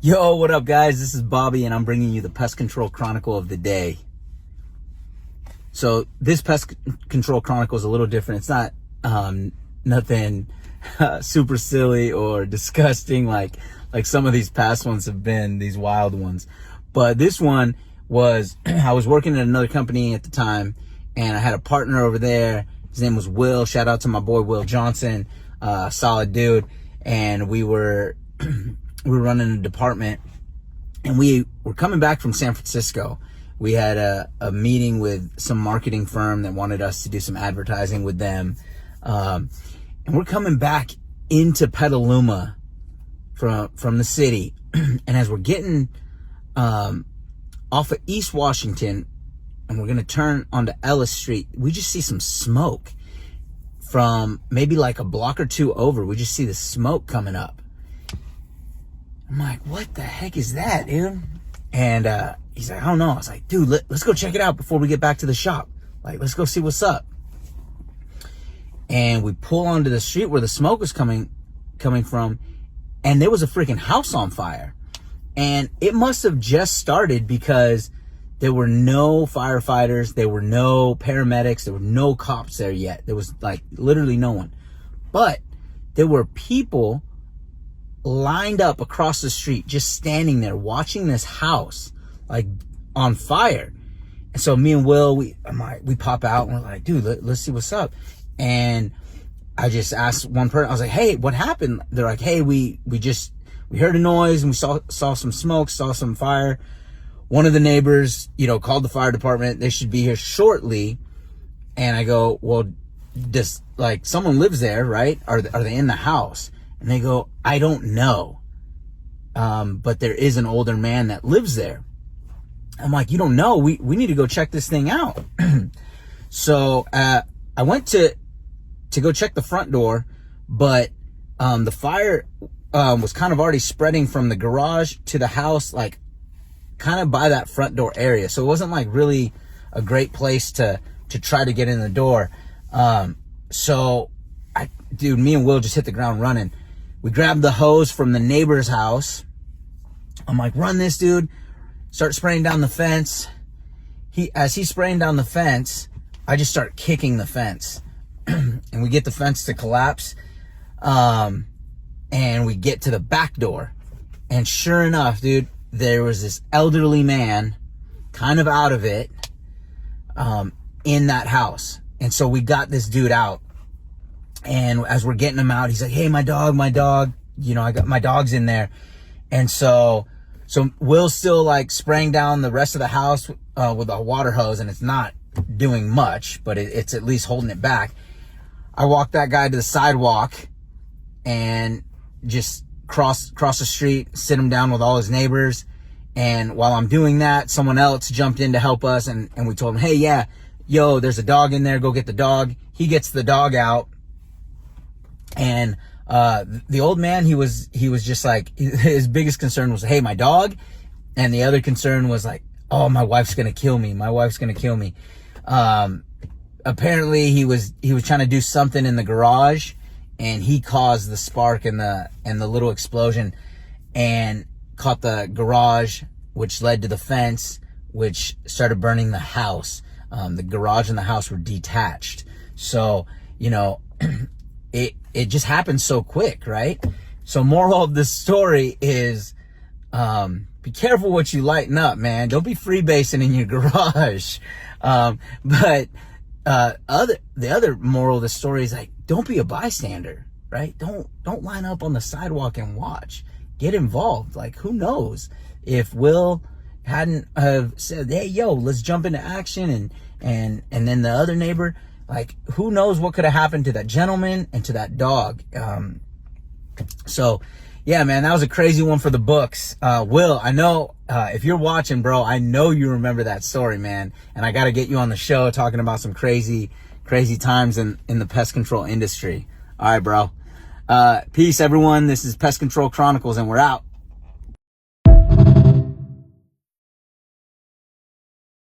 Yo, what up, guys? This is Bobby, and I'm bringing you the Pest Control Chronicle of the day. So this Pest Control Chronicle is a little different. It's not nothing super silly or disgusting like some of these past ones have been, these wild ones. But this one was, I was working at another company at the time, and I had a partner over there. His name was Will. Shout out to my boy Will Johnson, solid dude. And we were running a department, and we were coming back from San Francisco. We had a meeting with some marketing firm that wanted us to do some advertising with them. And we're coming back into Petaluma from the city. And as we're getting off of East Washington, and we're going to turn onto Ellis Street, we just see some smoke from maybe like a block or two over. We just see the smoke coming up. I'm like, what the heck is that, dude? And he's like, I don't know. I was like, dude, let's go check it out before we get back to the shop. Like, let's go see what's up. And we pull onto the street where the smoke was coming from, and there was a freaking house on fire. And it must have just started because there were no firefighters, there were no paramedics, there were no cops there yet. There was like literally no one. But there were people lined up across the street, just standing there watching this house like on fire. And so me and Will, we pop out and we're like, dude, let's see what's up. And I just asked one person, I was like, hey, what happened? They're like, hey, we heard a noise and we saw some smoke, saw some fire. One of the neighbors, called the fire department. They should be here shortly. And I go, well, does like someone lives there, right? Are they in the house? And they go, I don't know. But there is an older man that lives there. I'm like, you don't know? We need to go check this thing out. So I went to go check the front door, but the fire was kind of already spreading from the garage to the house, like kind of by that front door area. So it wasn't like really a great place to try to get in the door. So me and Will just hit the ground running. We grabbed the hose from the neighbor's house. I'm like, run this, dude. Start spraying down the fence. As he's spraying down the fence, I just start kicking the fence. And we get the fence to collapse. And we get to the back door. And sure enough, dude, there was this elderly man kind of out of it in that house. And so we got this dude out. And as we're getting him out, he's like, hey, my dog, I got my dog's in there. And so Will's still like spraying down the rest of the house with a water hose, and it's not doing much, but it's at least holding it back. I walked that guy to the sidewalk and just cross the street, sit him down with all his neighbors. And while I'm doing that, someone else jumped in to help us, and we told him, hey, yeah, yo, there's a dog in there, go get the dog. He gets the dog out. And the old man, he was just like, his biggest concern was, hey, my dog. And the other concern was like, oh, my wife's gonna kill me. Apparently he was trying to do something in the garage, and he caused the spark and the little explosion, and caught the garage, which led to the fence, which started burning the house. The garage and the house were detached. So, it just happened so quick, right? So moral of this story is, be careful what you lighten up, man. Don't be freebasing in your garage. But the other moral of the story is like, don't be a bystander, right? Don't line up on the sidewalk and watch. Get involved. Like, who knows if Will hadn't have said, hey, yo, let's jump into action, and then the other neighbor, like, who knows what could have happened to that gentleman and to that dog. So yeah, man, that was a crazy one for the books. Will, I know, if you're watching, bro, I know you remember that story, man. And I got to get you on the show talking about some crazy times in the pest control industry. All right, bro. Peace, everyone. This is Pest Control Chronicles, and we're out.